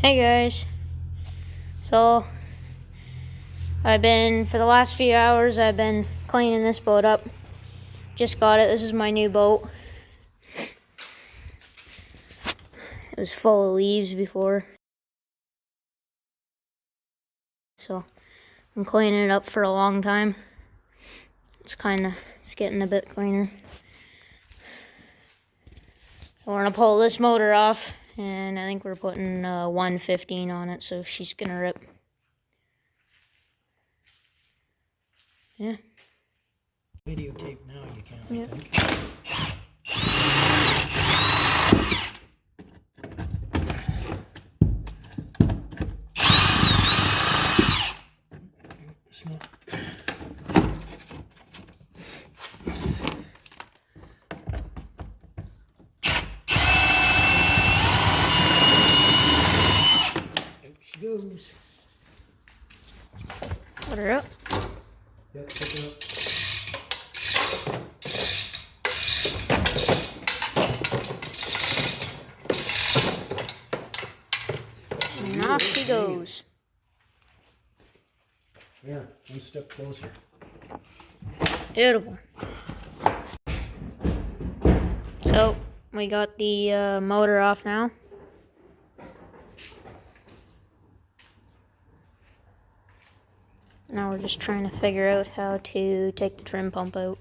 Hey guys, so for the last few hours, I've been cleaning this boat up. Just got it. This is my new boat. It was full of leaves before, so I'm cleaning it up for a long time. It's getting a bit cleaner. So we're gonna pull this motor off, and I think we're putting 115 on it, so she's gonna rip. Yeah. Videotape now, you can, I think. It's not. Out she goes. Put her up. Yep, pick her up. And off she goes. Yeah, one step closer. Beautiful. So we got the motor off now. Now we're just trying to figure out how to take the trim pump out.